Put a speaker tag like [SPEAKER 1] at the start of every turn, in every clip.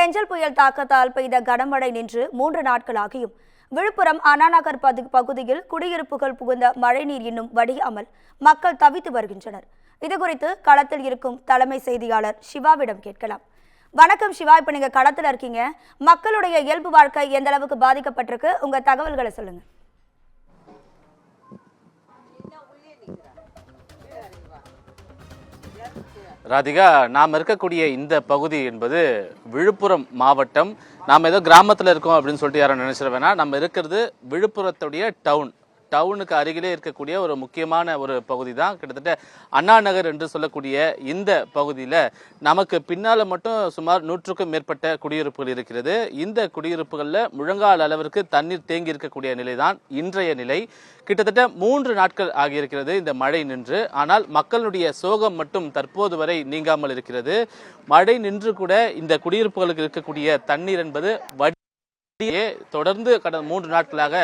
[SPEAKER 1] பெஞ்சல் புயல் தாக்கத்தால் பெய்த கனமழை நின்று 3 நாட்களாகியும் விழுப்புரம் அண்ணாநகர் பகுதியில் குடியிருப்புகள் புகுந்த மழைநீர் இன்னும் வடியாமல் மக்கள் தவித்து வருகின்றனர். இதுகுறித்து களத்தில் இருக்கும் தலைமை செய்தியாளர் சிவாவிடம் கேட்கலாம். வணக்கம் சிவா, இப்ப நீங்க களத்துல இருக்கீங்க. மக்களுடைய இயல்பு வாழ்க்கை எந்த அளவுக்கு பாதிக்கப்பட்டிருக்கு, உங்க தகவல்களை சொல்லுங்க.
[SPEAKER 2] ராதிகா, நாம் இருக்கக்கூடிய இந்த பகுதி என்பது விழுப்புரம் மாவட்டம். நாம் ஏதோ கிராமத்தில் இருக்கோம் அப்படின்னு சொல்லிட்டு யாரும் நினைச்சிட வேணாம். நம்ம இருக்கிறது விழுப்புரத்துடைய டவுனுக்கு அருகிலே இருக்கக்கூடிய ஒரு முக்கியமான ஒரு பகுதி தான். கிட்டத்தட்ட அண்ணா நகர் என்று சொல்லக்கூடிய இந்த பகுதியில் நமக்கு பின்னால் மட்டும் சுமார் 100க்கும் மேற்பட்ட குடியிருப்புகள் இருக்கிறது. இந்த குடியிருப்புகளில் முழங்கால் அளவிற்கு தண்ணீர் தேங்கி இருக்கக்கூடிய நிலை தான் இன்றைய நிலை. கிட்டத்தட்ட 3 நாட்கள் ஆகியிருக்கிறது இந்த மழை நின்று. ஆனால் மக்களுடைய சோகம் மட்டும் தற்போது வரை நீங்காமல் இருக்கிறது. மழை நின்று கூட இந்த குடியிருப்புகளுக்கு இருக்கக்கூடிய தண்ணீர் என்பது தொடர்ந்து கடந்த 3 நாட்களாக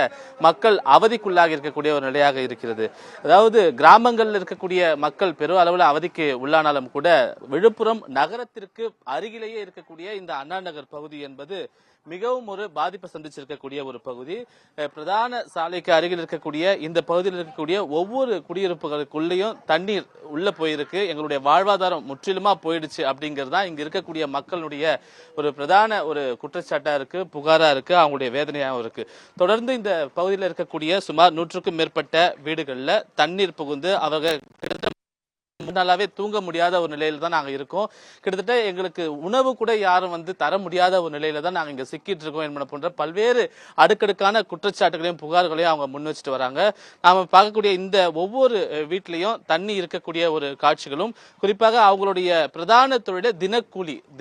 [SPEAKER 2] மக்கள் அவதிக்குள்ளாக இருக்கக்கூடிய ஒரு நிலையாக இருக்கிறது. அதாவது கிராமங்களில் இருக்கக்கூடிய மக்கள் பெரும் அளவில் அவதிக்கு உள்ளானாலும் கூட விழுப்புரம் நகரத்திற்கு அருகிலேயே இருக்கக்கூடிய இந்த அண்ணா நகர் பகுதி என்பது மிகவும் ஒரு பாதிப்பை சந்திச்சிருக்கக்கூடிய ஒரு பகுதி. பிரதான சாலைக்கு அருகில் இருக்கக்கூடிய இந்த பகுதியில் இருக்கக்கூடிய ஒவ்வொரு குடியிருப்புகளுக்குள்ளேயும் தண்ணீர் உள்ள போயிருக்கு. எங்களுடைய வாழ்வாதாரம் முற்றிலுமா போயிடுச்சு அப்படிங்கிறது தான் இங்க இருக்கக்கூடிய மக்களுடைய ஒரு பிரதான ஒரு குற்றச்சாட்டா இருக்கு, புகாரா இருக்கு, அவங்களுடைய வேதனையாகவும் இருக்கு. தொடர்ந்து இந்த பகுதியில் இருக்கக்கூடிய சுமார் 100க்கும் மேற்பட்ட வீடுகள்ல தண்ணீர் புகுந்து அவர்கள் நாளாவே தூங்க முடியாத ஒரு நிலையில தான் நாங்க இருக்கோம். கிட்டத்தட்ட எங்களுக்கு உணவு கூட யாரும் தர முடியாத ஒரு நிலையில தான் நாங்க இங்க சிக்கிட்டு இருக்கோம் என்பன போன்ற பல்வேறு அடுக்கடுக்கான குற்றச்சாட்டுகளையும் புகார்களையும் அவங்க முன் வச்சுட்டு வராங்க. நாம பார்க்கக்கூடிய இந்த ஒவ்வொரு வீட்லயும் தண்ணி இருக்கக்கூடிய ஒரு காட்சிகளும், குறிப்பாக அவங்களுடைய பிரதான தொழில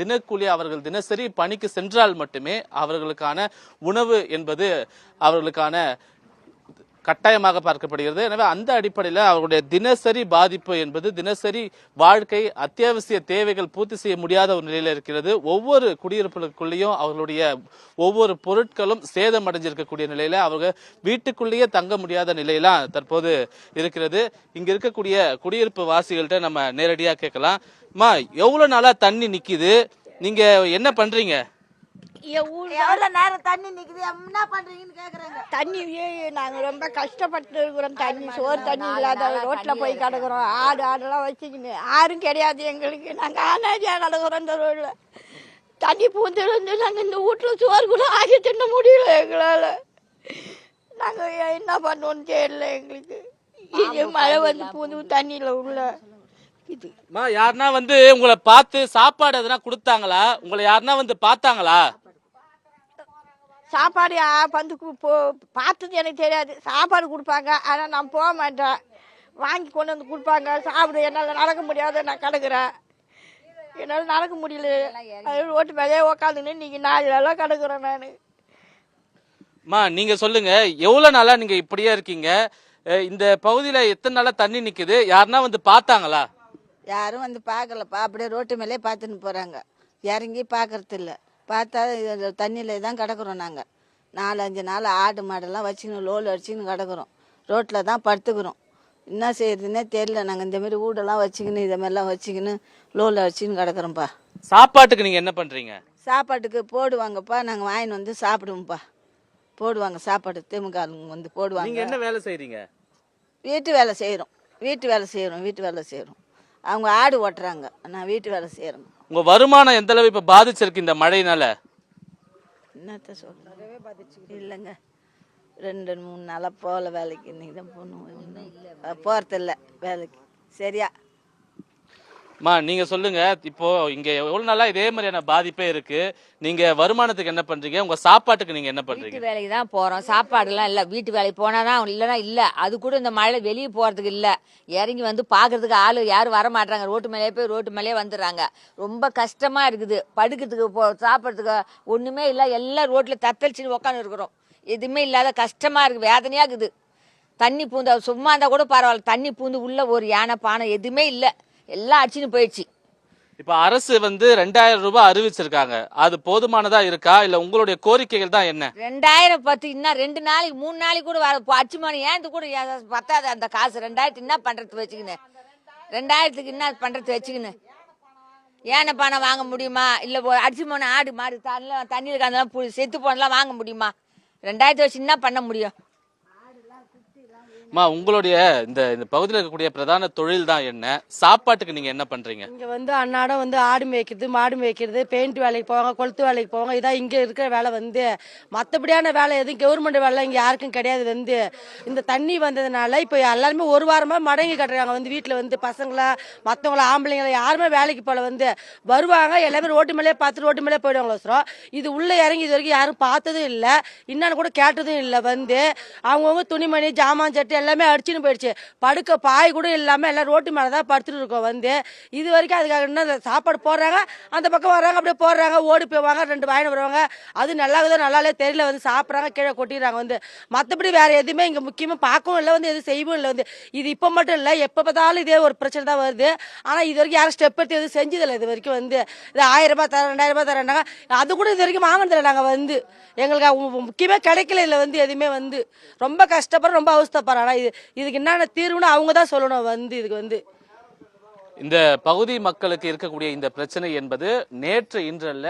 [SPEAKER 2] தினக்கூலி அவர்கள் தினசரி பணிக்கு சென்றால் மட்டுமே அவர்களுக்கான உணவு என்பது அவர்களுக்கான கட்டாயமாக பார்க்கப்படுகிறது. எனவே அந்த அடிப்படையில் அவர்களுடைய தினசரி பாதிப்பு என்பது, தினசரி வாழ்க்கை அத்தியாவசிய தேவைகள் பூர்த்தி செய்ய முடியாத ஒரு நிலையில இருக்கிறது. ஒவ்வொரு குடியிருப்புகளுக்குள்ளேயும் அவர்களுடைய ஒவ்வொரு பொருட்களும் சேதம் அடைஞ்சிருக்கக்கூடிய நிலையில அவங்க வீட்டுக்குள்ளேயே தங்க முடியாத நிலையெல்லாம் தற்போது இருக்கிறது. இங்க இருக்கக்கூடிய குடியிருப்பு வாசிகள்கிட்ட நம்ம நேரடியா கேட்கலாம். அம்மா, எவ்வளவு நாளா தண்ணி நிக்குது, நீங்க என்ன பண்றீங்க?
[SPEAKER 3] எவ்வளவு நேரம் தண்ணி நிக்குது, என்ன பண்றீங்கன்னு கேக்குறாங்க. தண்ணி நாங்க ரொம்ப கஷ்டப்பட்டு இருக்கிறோம். தண்ணி சோறு தண்ணி இல்லாத ரோட்ல போய் கிடக்குறோம். ஆடெல்லாம் வச்சுக்கின்னு யாரும் கிடையாது எங்களுக்கு. நாங்க ஆனாதியா கிடக்குறோம் இந்த ரோட்ல. தண்ணி பூந்து நாங்க இந்த வீட்டுல சோறு கூட ஆகி தின்ன முடியல எங்களால. நாங்க என்ன பண்ணுவோம்னு தெரியல எங்களுக்கு. மழை பூந்து தண்ணியில உள்ள
[SPEAKER 2] யாருன்னா உங்களை பார்த்து சாப்பாடு எதனா கொடுத்தாங்களா? உங்களை யாருன்னா பார்த்தாங்களா?
[SPEAKER 3] சாப்பாடு பார்த்தது எனக்கு தெரியாது. சாப்பாடு கொடுப்பாங்க, ஆனால் நான் போக மாட்டேன். வாங்கி கொண்டு வந்து கொடுப்பாங்க, சாப்பிடு. என்னால் நடக்க முடியாத நான் கிடக்குறேன். என்னால் நடக்க முடியல. ரோட்டு மேலே உக்காந்துன்னு இன்னைக்கு 4 நாளாக கிடக்குறேன் நான்.
[SPEAKER 2] நீங்க சொல்லுங்க, எவ்வளவு நாளா நீங்க இப்படியே இருக்கீங்க? இந்த பகுதியில எத்தனை நாளா தண்ணி நிக்குது? யாருன்னா பார்த்தாங்களா?
[SPEAKER 4] யாரும் பார்க்கலப்பா. அப்படியே ரோட்டு மேலே பார்த்துன்னு போறாங்க. இறங்கி பார்க்கறது இல்லை. பார்த்தா தண்ணியில தான் கிடக்குறோம். நாங்கள் 4-5 நாள் ஆடு மாடெல்லாம் வச்சுக்கணும், லோல் அடிச்சுன்னு கிடக்குறோம். ரோட்டில் தான் படுத்துக்கிறோம். என்ன செய்யறதுன்னே தெரியல. நாங்கள் இந்த மாதிரி வீடெல்லாம் வச்சுக்கின்னு இதை மாதிரிலாம் வச்சுக்கின்னு லோல் அடிச்சுன்னு கிடக்குறோம்ப்பா.
[SPEAKER 2] சாப்பாட்டுக்கு நீங்க என்ன பண்றீங்க?
[SPEAKER 4] சாப்பாட்டுக்கு போடுவாங்கப்பா, நாங்கள் வாங்கின்னு சாப்பிடுவோம்ப்பா. போடுவாங்க சாப்பாடு, திமுக போடுவாங்க.
[SPEAKER 2] நீங்க என்ன வேலை செய்றீங்க?
[SPEAKER 4] வீட்டு வேலை செய்கிறோம். அவங்க ஆடு ஓட்டுறாங்க, நான் வீட்டு வேலை செய்கிறேன்.
[SPEAKER 2] உங்க வருமானம் எந்த அளவு இப்ப பாதிச்சிருக்கு இந்த மழையினால?
[SPEAKER 4] என்னத்த சொல்றவே இல்லைங்க. 2-3 நாளா போகல வேலைக்கு. இன்னைக்கு தான் போறதில்ல வேலைக்கு சரியா.
[SPEAKER 2] நீங்க சொல்லுங்க, இப்போ இங்க எவ்வளவு நாளா இதே மாதிரியான பாதிப்பே இருக்கு. நீங்க வருமானத்துக்கு என்ன பண்றீங்க? உங்க சாப்பாட்டுக்கு நீங்க என்ன பண்றீங்க?
[SPEAKER 5] வீட்டு வேலைக்கு தான் போறோம். சாப்பாடு எல்லாம் இல்ல. வீட்டு வேலைக்கு போனாதான் இல்லைன்னா இல்ல. அது கூட இந்த மழை வெளியே போறதுக்கு இல்ல. இறங்கி பாக்குறதுக்கு ஆளு யாரும் வர மாட்டாங்க. ரோட்டு மேலேயே போய் ரோட்டு மேலேயே வந்துடுறாங்க. ரொம்ப கஷ்டமா இருக்குது. படுக்கிறதுக்கு சாப்பிட்றதுக்கு ஒண்ணுமே இல்ல. எல்லாம் ரோட்ல தத்தளிச்சுன்னு உட்காந்து இருக்கிறோம். எதுவுமே இல்லாத கஷ்டமா இருக்கு, வேதனையா இருக்குது. தண்ணி பூந்து சும்மா இருந்தா கூட பரவாயில்ல. தண்ணி பூந்து உள்ள ஒரு யானை பானை எதுவுமே இல்லை. எல்லாம் அடிச்சுன்னு போயிடுச்சு.
[SPEAKER 2] இப்ப அரசு 2000 ரூபாய் அறிவிச்சிருக்காங்க. அது போதுமானதா இருக்கா, இல்ல உங்களுடைய கோரிக்கைகள் தான் என்ன?
[SPEAKER 5] 2010 இன்னும் 2 நாளைக்கு 3 நாளைக்கு கூட அச்சு மணி ஏன் கூட பத்தாது அந்த காசு. 2000 என்ன பண்றது வச்சுக்கின்னு? 2000க்கு என்ன பண்றது வச்சுக்கின்னு? ஏன பணம் வாங்க முடியுமா? இல்லை அடிச்சு போன ஆடு மாடு தண்ணியில் கந்தெல்லாம் செத்து போனலாம் வாங்க முடியுமா? 2000 வச்சு என்ன பண்ண முடியும்?
[SPEAKER 2] உங்களுடைய இந்த இந்த பகுதியில் இருக்கக்கூடிய பிரதான தொழில் தான் என்ன? சாப்பாட்டுக்கு நீங்க என்ன பண்றீங்க?
[SPEAKER 6] இங்க அன்னாடம் ஆடு மேய்க்கிறது, மாடு மேய்க்கிறது, பெயிண்ட் வேலைக்கு போவாங்க, கொளுத்து வேலைக்கு போவாங்க. இதான் இங்க இருக்கிற வேலை. மற்றபடியான வேலை எதுவும் கவர்மெண்ட் வேலை இங்க யாருக்கும் கிடையாது. இந்த தண்ணி வந்ததுனால இப்போ எல்லாருமே ஒரு வாரமா மடங்கி கட்டுறாங்க. வீட்டுல பசங்களா மற்றவங்கள ஆம்பளைங்கள யாருமே வேலைக்கு போல வருவாங்க. எல்லாமே ரோட்டு மேலே பார்த்து ரோட்டு மேலே போயிடுவாங்களோ. இது உள்ள இறங்கி இது வரைக்கும் யாரும் பார்த்ததும் இல்லை, இன்னும் கூட கேட்டதும் இல்லை. அவங்கவுங்க துணிமணி ஜாமான் சட்டு எல்லாமே அடிச்சுன்னு போயிடுச்சு. படுக்க பாய் கூட இல்லாம எல்லாம் ரோட்டு மேலதான் படுத்துட்டு இருக்கோம். இது வரைக்கும் அதுக்காக என்ன சாப்பாடு போடுறாங்க, அந்த பக்கம் வர்றாங்க, அப்படியே போடுறாங்க, ஓடி போவாங்க, 2 வாயின்னு வருவாங்க. அது நல்லாக்குதான் நல்லாலே தெரியல. சாப்பிட்றாங்க, கீழே கொட்டிடுறாங்க. மற்றபடி வேற எதுவுமே இங்க முக்கியமா பார்க்கவும் இல்லை, எதுவும் செய்யவும் இல்லை. இது இப்ப மட்டும் இல்லை, எப்ப பார்த்தாலும் இதே ஒரு பிரச்சனை தான் வருது. ஆனா இது வரைக்கும் யாரும் ஸ்டெப் எடுத்து எதுவும் செஞ்சதில்லை. இது வரைக்கும் இது 1000 ரூபாய் தரேன், 2000 ரூபாய் தரேன்னாங்க. அது கூட இது வரைக்கும் வாங்கினதில்லை. நாங்க எங்களுக்கு முக்கியமே கிடைக்கல. இல்லை எதுவுமே ரொம்ப கஷ்டப்படுறோம், ரொம்ப அவஸ்தைப்படுறோம். ஆனா இதுக்கு என்னென்ன தீர்வுன்னு அவங்க தான் சொல்லணும். இதுக்கு
[SPEAKER 2] இந்த பகுதி மக்களுக்கு இருக்கக்கூடிய இந்த பிரச்சனை என்பது நேற்று இன்றல்ல,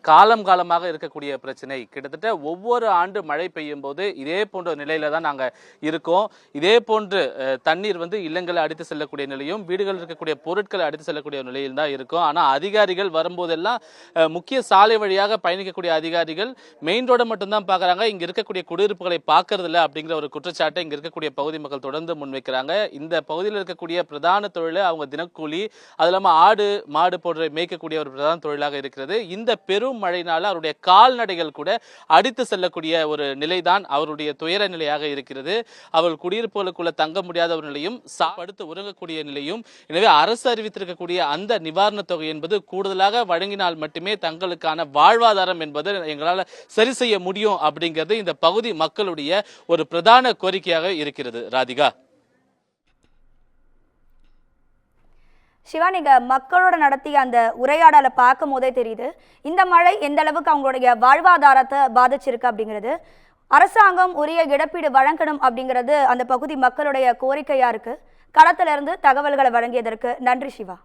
[SPEAKER 2] காலம் காலமாக இருக்கக்கூடிய பிரச்சனை. கிட்டத்தட்ட ஒவ்வொரு ஆண்டு மழை பெய்யும் போது இதே போன்ற நிலையில தான் நாங்க இருக்கோம். இதே போன்று தண்ணீர் இல்லங்களை அடித்து செல்லக்கூடிய நிலையும், வீடுகள் இருக்கக்கூடிய பொருட்களை அடித்து செல்லக்கூடிய நிலையில் தான் இருக்கும். ஆனா அதிகாரிகள் வரும்போதெல்லாம் முக்கிய சாலை வழியாக பயணிக்கக்கூடிய அதிகாரிகள் மெயின் ரோட மட்டும்தான் பாக்குறாங்க, இங்க இருக்கக்கூடிய குடியிருப்புகளை பார்க்கறது இல்லை அப்படிங்கிற ஒரு குற்றச்சாட்டை இங்க இருக்கக்கூடிய பகுதி மக்கள் தொடர்ந்து முன்வைக்கிறாங்க. இந்த பகுதியில் இருக்கக்கூடிய பிரதான தொழில் அவங்க கூலி, அது இல்லாம ஆடு மாடு போன்ற மேய்க்கக்கூடிய ஒரு பிரதான தொழிலாக இருக்கிறது. இந்த பெரும் மழையினால அவருடைய கால்நடைகள் கூட அடித்து செல்லக்கூடிய ஒரு நிலைதான் அவருடைய துயர நிலையாக இருக்கிறது. அவர்கள் குடியிருப்புகளுக்குள்ள தங்க முடியாத ஒரு நிலையும், படுத்து உறங்கக்கூடிய நிலையும். எனவே அரசு அறிவித்திருக்கக்கூடிய அந்த நிவாரண தொகை என்பது கூடுதலாக வழங்கினால் மட்டுமே தங்களுக்கான வாழ்வாதாரம் என்பது எங்களால் சரி செய்ய முடியும் அப்படிங்கிறது இந்த பகுதி மக்களுடைய ஒரு பிரதான கோரிக்கையாக இருக்கிறது. ராதிகா,
[SPEAKER 1] சிவா, நீங்க மக்களோட நடத்திய அந்த உரையாடலை பார்க்கும் போதே தெரியுது இந்த மழை எந்த அளவுக்கு அவங்களுடைய வாழ்வாதாரத்தை பாதிச்சிருக்கு அப்படிங்கிறது. அரசாங்கம் உரிய இழப்பீடு வழங்கணும் அப்படிங்கிறது அந்த பகுதி மக்களுடைய கோரிக்கையா இருக்கு. களத்திலிருந்து தகவல்களை வழங்கியதற்கு நன்றி சிவா.